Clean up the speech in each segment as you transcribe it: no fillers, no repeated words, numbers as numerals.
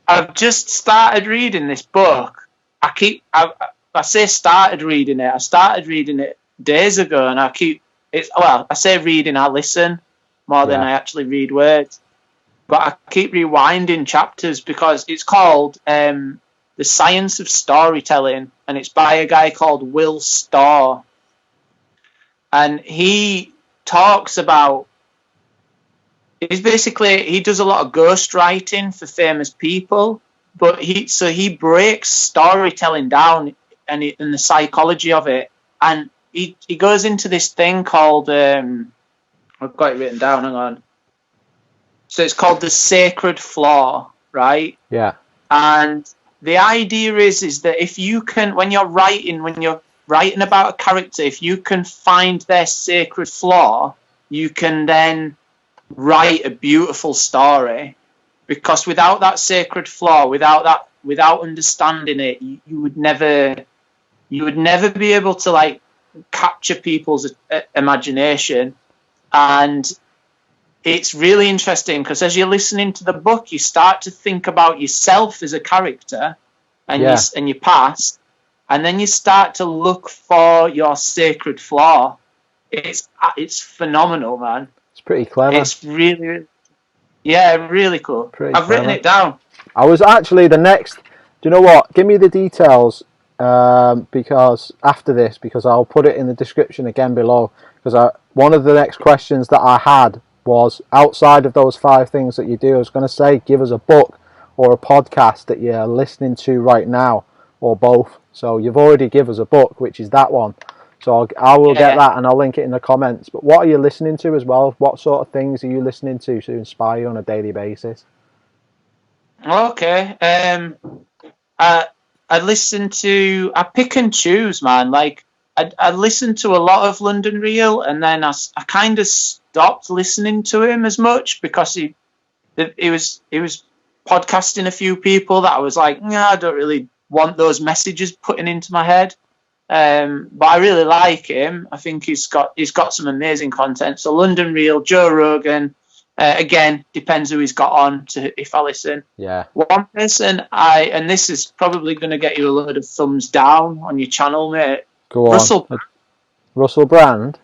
I've just started reading this book. I say started reading it. I started reading it days ago, and I say reading, I listen more than I actually read words. But I keep rewinding chapters because it's called The Science of Storytelling, and it's by a guy called Will Storr. And he talks about, he does a lot of ghostwriting for famous people, but he breaks storytelling down and the psychology of it. And he goes into this thing called, I've got it written down, hang on. So it's called the sacred flaw, right? Yeah. And the idea is that if you can, when you're writing about a character, if you can find their sacred flaw, you can then write a beautiful story. Because without that sacred flaw, without understanding it, you would never be able to like capture people's imagination. And it's really interesting because as you're listening to the book, you start to think about yourself as a character and your past, and then you start to look for your sacred flaw. It's phenomenal, man. It's pretty clever. It's really, really cool. I've written it down. I was actually the next. Do you know what? Give me the details because after this, because I'll put it in the description again below. Because one of the next questions that I had was, outside of those 5 things that you do, I was going to say, give us a book or a podcast that you're listening to right now, or both. So you've already given us a book, which is that one. So I will get that and I'll link it in the comments. But what are you listening to as well? What sort of things are you listening to inspire you on a daily basis? Okay. I pick and choose, man. Like, I listened to a lot of London Real, and then I kind of stopped listening to him as much because he was podcasting a few people that I was like, I don't really want those messages putting into my head. But I really like him. I think he's got some amazing content. So London Real, Joe Rogan, again, depends who he's got on if I listen. Yeah. One person and this is probably going to get you a load of thumbs down on your channel, mate. Go on. Russell Brand?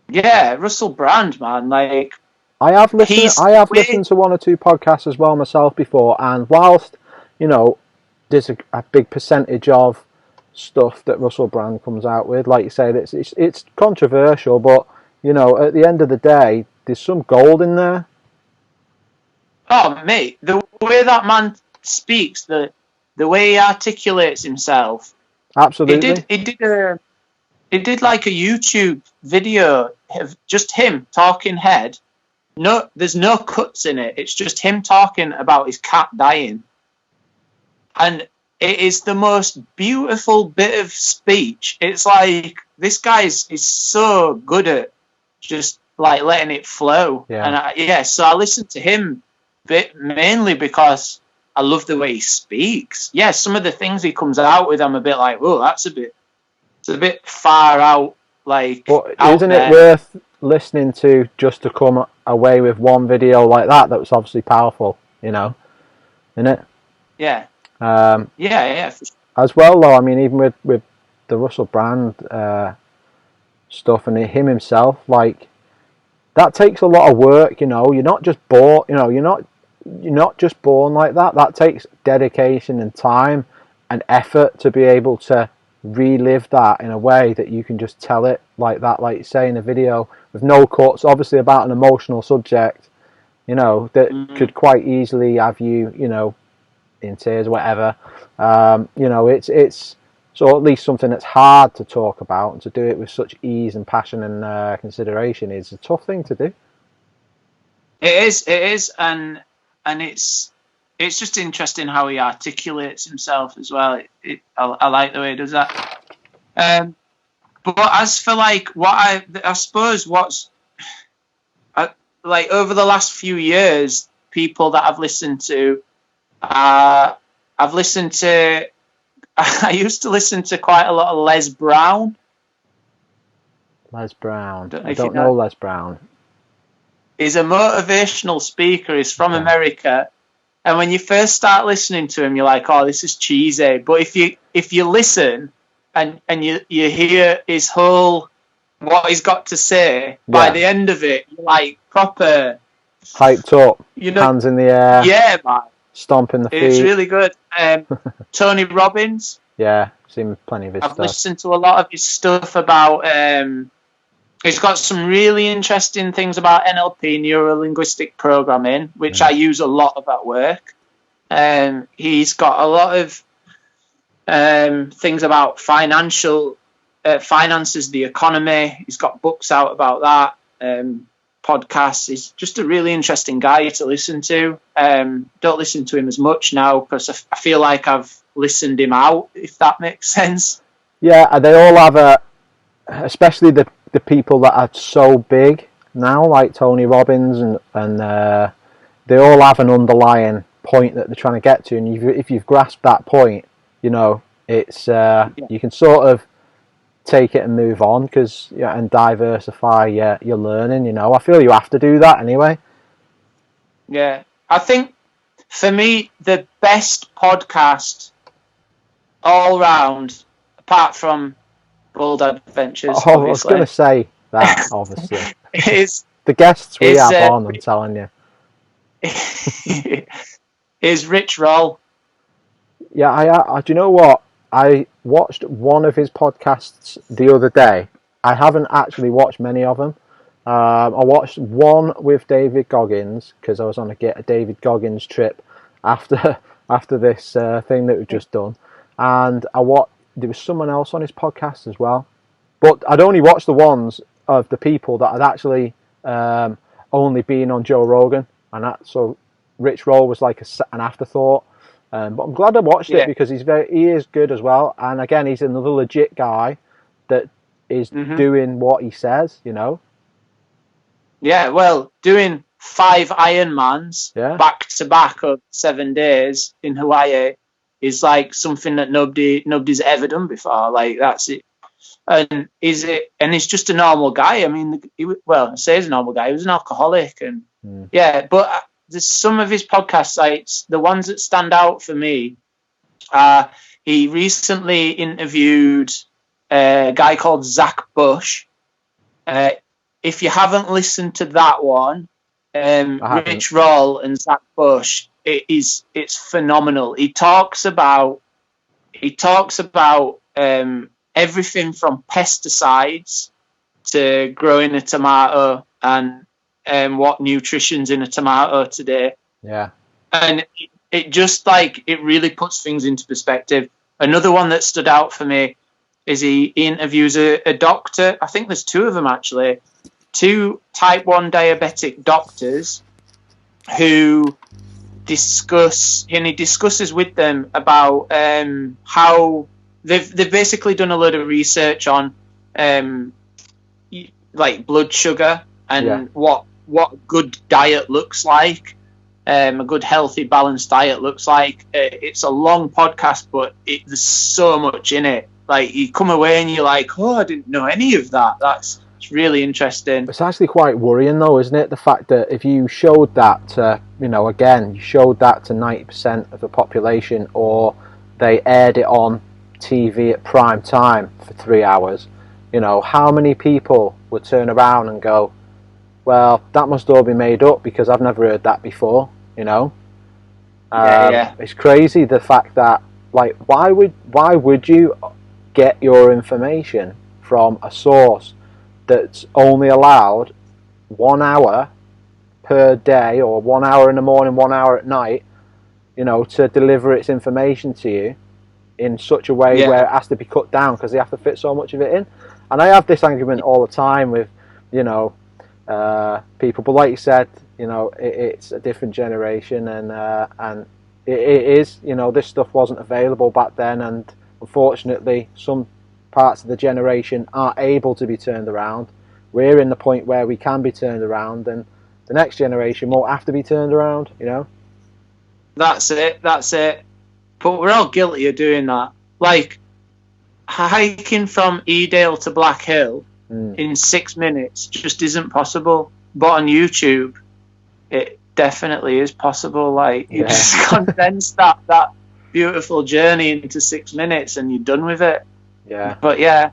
Yeah, Russell Brand, man. Like, I have listened to 1 or 2 podcasts as well myself before, and whilst, there's a big percentage of stuff that Russell Brand comes out with, like you say, it's controversial, but, at the end of the day, there's some gold in there. Oh, mate, the way that man speaks, the way he articulates himself. Absolutely. He did like a YouTube video of just him talking head. No, there's no cuts in it. It's just him talking about his cat dying. And it is the most beautiful bit of speech. It's like, this guy is so good at just like letting it flow. Yeah. And so I listen to him mainly because I love the way he speaks. Yeah, some of the things he comes out with, I'm a bit like, whoa, it's a bit far out. Like, but isn't it worth listening to just to come away with one video like that was obviously powerful, isn't it? Yeah. Yeah. As well, though, I mean, even with the Russell Brand stuff and him himself, like, that takes a lot of work. You're not just born. You're not just born like that. That takes dedication and time and effort to be able to relive that in a way that you can just tell it like that, like you say in a video with no cuts, obviously about an emotional subject, that could quite easily have you, in tears, whatever. It's so at least something that's hard to talk about, and to do it with such ease and passion and consideration is a tough thing to do. It is, and it's just interesting how he articulates himself as well. I like the way he does that. But as for like what I suppose what's like over the last few years, people that I've listened to, I used to listen to quite a lot of Les Brown. Les Brown. I don't know Les Brown. He's a motivational speaker. He's from America, And when you first start listening to him, you're like, oh, this is cheesy. But if you listen and you hear his whole, what he's got to say, by the end of it, you're like proper hyped up, hands in the air. Yeah, man. Stomping the feet. It's really good. Tony Robbins. Yeah, seen plenty of his stuff. I've listened to a lot of his stuff about... he's got some really interesting things about NLP, neuro-linguistic programming, which I use a lot of at work. He's got a lot of things about finances, the economy. He's got books out about that. Podcasts. He's just a really interesting guy to listen to. Don't listen to him as much now because I feel like I've listened him out, if that makes sense. Yeah, they all have especially the people that are so big now, like Tony Robbins, and they all have an underlying point that they're trying to get to, and if you've grasped that point, it's you can sort of take it and move on and diversify your learning. I feel you have to do that anyway. Yeah, I think for me the best podcast all round, apart from Bold Adventures, obviously. I was going to say that, obviously. is the guests we have on, I'm telling you. Is Rich Roll. Yeah, I do you know what? I watched one of his podcasts the other day. I haven't actually watched many of them. I watched one with David Goggins because I was on a David Goggins trip after this thing that we've just done, and there was someone else on his podcast as well. But I'd only watched the ones of the people that had actually only been on Joe Rogan, so Rich Roll was like an afterthought. But I'm glad I watched it because he is good as well. And again, he's another legit guy that is doing what he says, Yeah, well, doing 5 Ironmans back to back of 7 days in Hawaii is like something that nobody's ever done before. Like, that's it. And he's just a normal guy. I mean, I say he's a normal guy. He was an alcoholic, and but there's some of his podcast sites, the ones that stand out for me. He recently interviewed a guy called Zach Bush. If you haven't listened to that one, Rich Roll and Zach Bush, it's phenomenal. He talks about everything from pesticides to growing a tomato and what nutrition's in a tomato today. Yeah. And it just it really puts things into perspective. Another one that stood out for me is he interviews a doctor. I think there's 2 of them actually. 2 type 1 diabetic doctors who discusses with them about how they've basically done a load of research on blood sugar and what good diet looks like, a good healthy balanced diet looks like. It's a long podcast, but there's so much in it. Like, you come away and you're like, oh, I didn't know any of that. It's really interesting. It's actually quite worrying though, isn't it? The fact that if you showed that to, you showed that to 90% of the population, or they aired it on TV at prime time for 3 hours, how many people would turn around and go, well, that must all be made up because I've never heard that before, It's crazy the fact that, why would you get your information from a source that's only allowed 1 hour per day, or 1 hour in the morning, 1 hour at night, to deliver its information to you in such a way where it has to be cut down because they have to fit so much of it in. And I have this argument all the time with, people, but like you said, it's a different generation, and it is, this stuff wasn't available back then, and unfortunately some parts of the generation aren't able to be turned around. We're in the point where we can be turned around, and the next generation won't have to be turned around, That's it. But we're all guilty of doing that. Like, hiking from Edale to Black Hill in 6 minutes just isn't possible. But on YouTube, definitely is possible. Like, you just condense that beautiful journey into 6 minutes and you're done with it. Yeah. But yeah,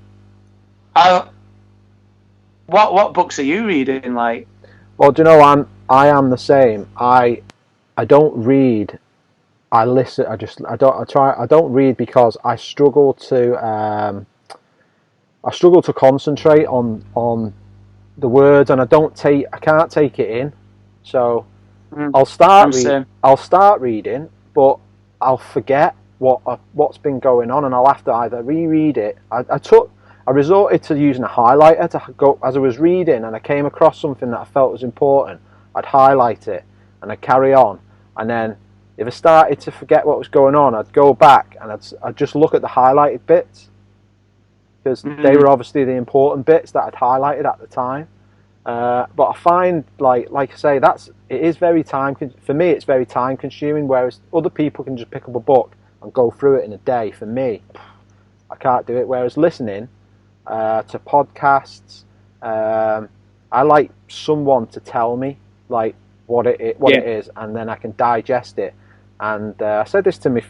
what books are you reading? Like, well, do you know, I am the same. I don't read. I listen. I don't read because I struggle to concentrate on the words, and I can't take it in. So I'll start reading, but I'll forget what's been going on, and I'll have to either reread it. I resorted to using a highlighter to go as I was reading, and I came across something that I felt was important. I'd highlight it and I'd carry on, and then if I started to forget what was going on, I'd go back and I'd just look at the highlighted bits, because they were obviously the important bits that I'd highlighted at the time. But I find, like I say, it is very for me, it's very time consuming, whereas other people can just pick up a book and go through it in a day. For me, I can't do it. Whereas listening to podcasts, I like someone to tell me like what it is, and then I can digest it. And I said this to my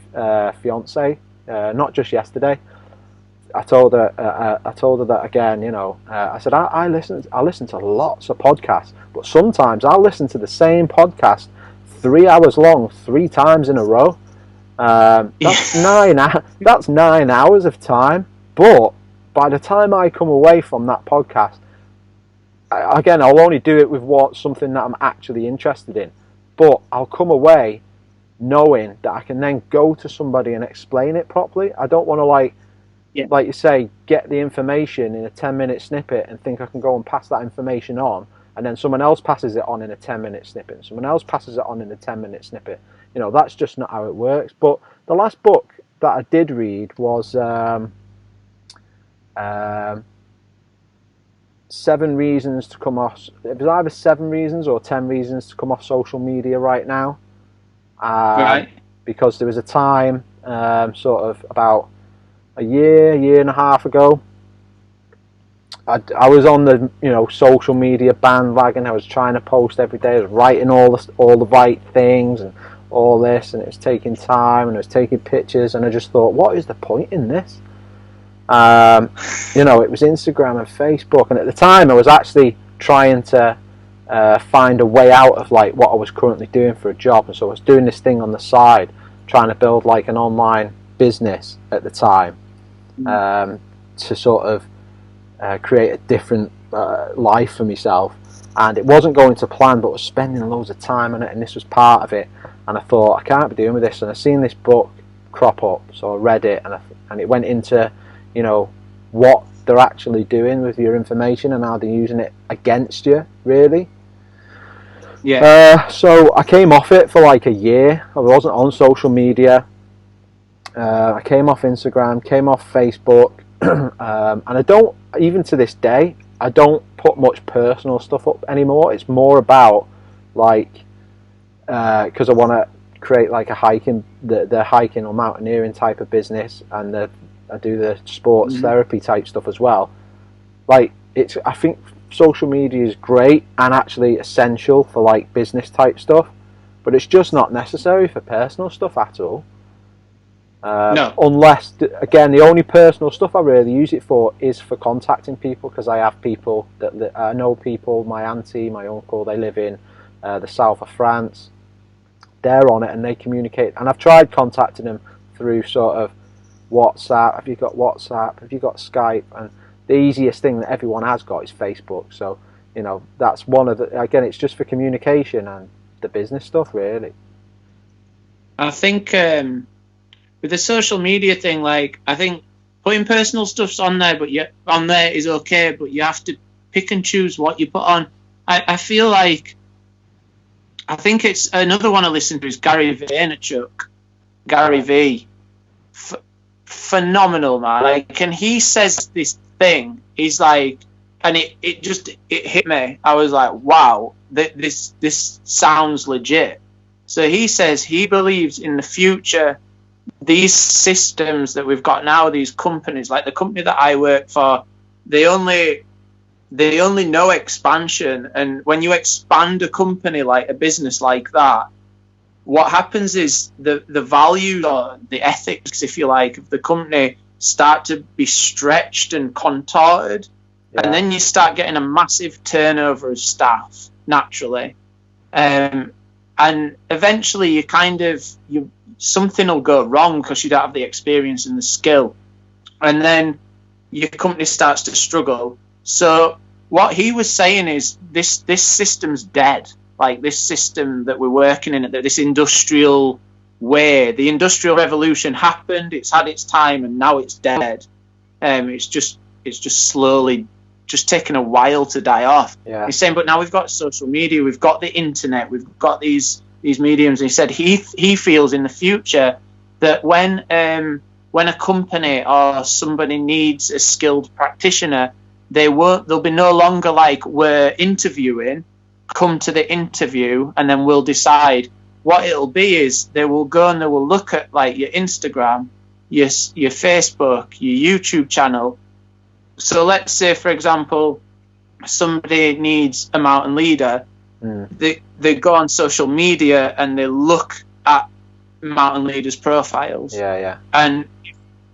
fiance, not just yesterday. I told her that again. You know, I said I listen to lots of podcasts, but sometimes I'll listen to the same podcast 3 hours long, 3 times in a row. That's 9 hours of time. But by the time I come away from that podcast, again, I'll only do it with something that I'm actually interested in. But I'll come away knowing that I can then go to somebody and explain it properly. I don't want to like you say, get the information in a 10-minute snippet and think I can go and pass that information on, and then someone else passes it on in a 10-minute snippet, and someone else passes it on in a 10-minute snippet. You know, that's just not how it works. But the last book that I did read was 7 Reasons to Come Off. It was either 7 Reasons or 10 Reasons to Come Off Social Media Right Now. Right. Because there was a time, sort of about a year and a half ago, I was on the social media bandwagon. I was trying to post every day. I was writing all the right things and all this, and it was taking time, and I was taking pictures, and I just thought, what is the point in this? It was Instagram and Facebook, and at the time I was actually trying to find a way out of like what I was currently doing for a job, and so I was doing this thing on the side, trying to build like an online business at the time, to sort of create a different life for myself. And it wasn't going to plan, but I was spending loads of time on it, and this was part of it. And I thought, I can't be doing with this. And I seen this book crop up, so I read it, and it went into what they're actually doing with your information and how they're using it against you, really. So I came off it for like a year. I wasn't on social media. I came off Instagram, came off Facebook, and I don't, even to this day, I don't put much personal stuff up anymore. It's more about like, because I want to create like a hiking, the hiking or mountaineering type of business, and I do the sports therapy type stuff as well. Like, I think social media is great and actually essential for like business type stuff, but it's just not necessary for personal stuff at all. No. Unless, again, the only personal stuff I really use it for is for contacting people, because I have people that I know people, my auntie, my uncle, they live in the south of France. They're on it and they communicate, and I've tried contacting them through sort of WhatsApp. Have you got WhatsApp? Have you got Skype? And the easiest thing that everyone has got is Facebook. So, that's one of the, again, it's just for communication and the business stuff, really. I think with the social media thing, like, I think putting personal stuff's on there, but on there is okay, but you have to pick and choose what you put on. I feel like, I think it's another one I listen to is Gary Vaynerchuk. Gary V. Phenomenal, man. Like, and he says this thing, he's like, and it hit me. I was like, wow, this sounds legit. So he says he believes in the future, these systems that we've got now, these companies, like the company that I work for, they only they only know expansion. And when you expand a company, like a business like that, what happens is the value or the ethics, if you like, of the company start to be stretched and contorted. Yeah. And then you start getting a massive turnover of staff naturally. And eventually something will go wrong because you don't have the experience and the skill. And then your company starts to struggle. So what he was saying is this system's dead. Like this system that we're working in, this industrial way, the Industrial Revolution happened, it's had its time, and now it's dead. It's just slowly just taking a while to die off. Yeah. He's saying, but now we've got social media, we've got the internet, we've got these mediums. And he said he feels in the future that when a company or somebody needs a skilled practitioner, they'll be no longer like, we're interviewing, come to the interview and then we'll decide. What it'll be is they will go and they will look at like your Instagram, your Facebook, your YouTube channel. So let's say, for example, somebody needs a mountain leader. They go on social media and they look at mountain leaders' profiles. Yeah. And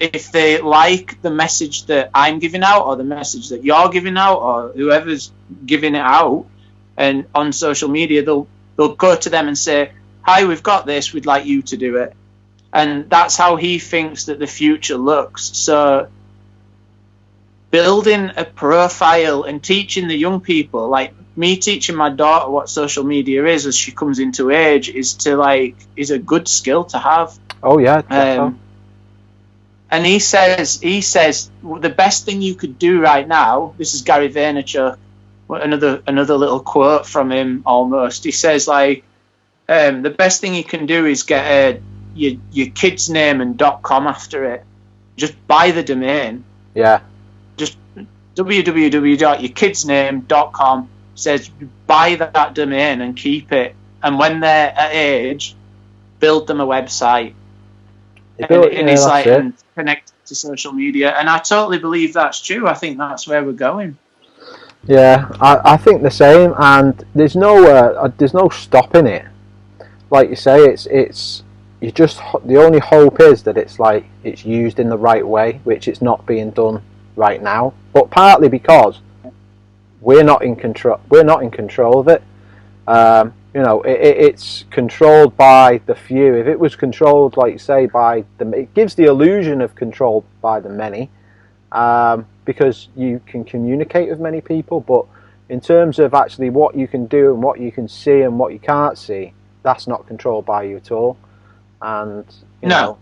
if they like the message that I'm giving out or the message that you're giving out or whoever's giving it out, and on social media, they'll go to them and say, hi, we've got this, we'd like you to do it. And that's how he thinks that the future looks. So building a profile and teaching the young people, like me teaching my daughter what social media is as she comes into age, is a good skill to have. Oh yeah. And he says the best thing you could do right now, this is Gary Vaynerchuk, another little quote from him almost. He says the best thing you can do is get your kid's name and .com after it. Just buy the domain. Yeah. Just www.yourkidsname.com. Says buy that domain and keep it. And when they're at age, build them a website. And connect to social media. And I totally believe that's true. I think that's where we're going. Yeah, I think the same, and there's no stopping it. Like you say, it's the only hope is that it's used in the right way, which it's not being done right now. But partly because we're not in control of it. It's controlled by the few. If it was controlled, like you say, it gives the illusion of control by the many. Because you can communicate with many people, but in terms of actually what you can do and what you can see and what you can't see, that's not controlled by you at all. And AI's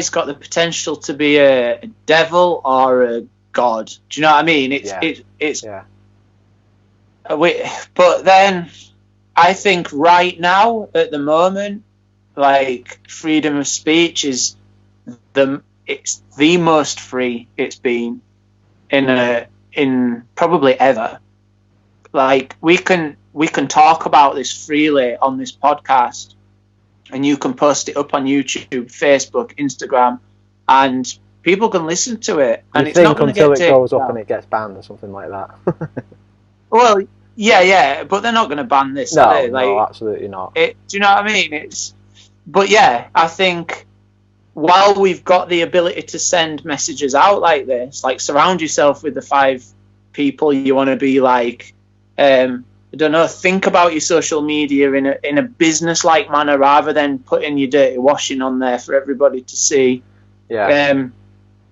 got the potential to be a devil or a god. Do you know what I mean? But then I think right now at the moment, like freedom of speech is it's the most free it's been in probably ever. Like we can talk about this freely on this podcast, and you can post it up on YouTube, Facebook, Instagram, and people can listen to it. And it's not until it goes up and it gets banned or something like that. Well, yeah, but they're not going to ban this. No, absolutely not. Do you know what I mean? But yeah, I think while we've got the ability to send messages out like this, like surround yourself with the 5 people you want to be like, I don't know, think about your social media in a business-like manner rather than putting your dirty washing on there for everybody to see. Yeah.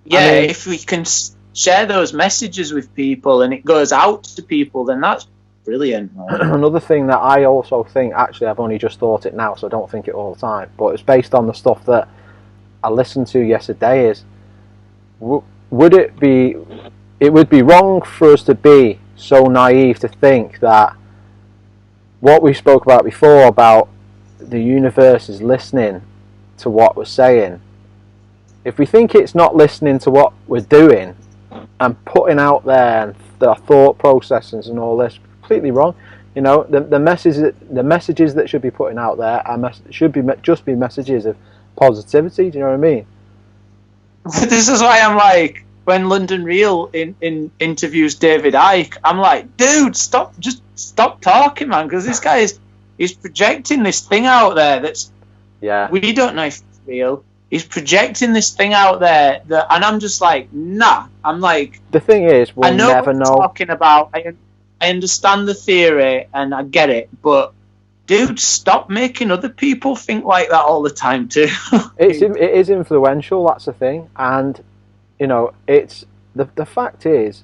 If we can share those messages with people and it goes out to people, then that's brilliant. Another thing that I also think, actually I've only just thought it now, so I don't think it all the time, but it's based on the stuff that I listened to yesterday, is it would be wrong for us to be so naive to think that what we spoke about before, about the universe is listening to what we're saying. If we think it's not listening to what we're doing and putting out there and the thought processes and all this, completely wrong. The messages that should be putting out there should be just messages of positivity. Do you know what I mean? This is why I'm like, when London Real in interviews David Icke, I'm like, dude, stop talking, man, because this guy he's projecting this thing out there that's we don't know if it's real. He's projecting this thing out there and I'm just like, nah. I'm like, the thing is, we'll never know. Talking about, I understand the theory and I get it, but dude, stop making other people think like that all the time too. It is influential. That's the thing, and you know, it's the fact is,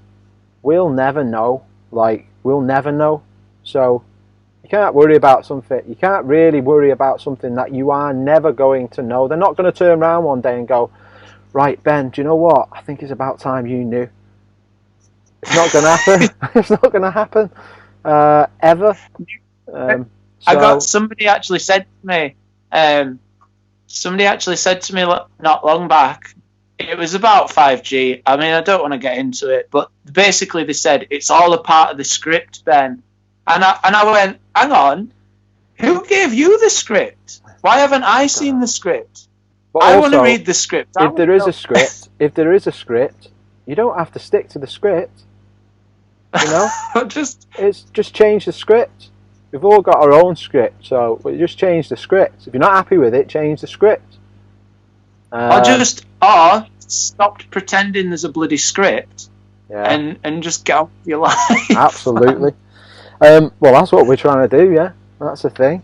we'll never know. Like, we'll never know. So you can't worry about something. You can't really worry about something that you are never going to know. They're not going to turn around one day and go, right, Ben, do you know what? I think it's about time you knew. It's not going to happen. It's not going to happen ever. I got somebody actually said to me not long back. It was about 5G. I mean, I don't want to get into it, but basically they said it's all a part of the script, Ben. And I went, hang on, who gave you the script? Why haven't I seen the script? But I also, want to read the script. If there is a script, you don't have to stick to the script. You know, just change the script. We've all got our own script, so we just change the script. If you're not happy with it, change the script. Or stop pretending there's a bloody script, and just get on with your life. Absolutely. Well, that's what we're trying to do. Yeah, that's the thing.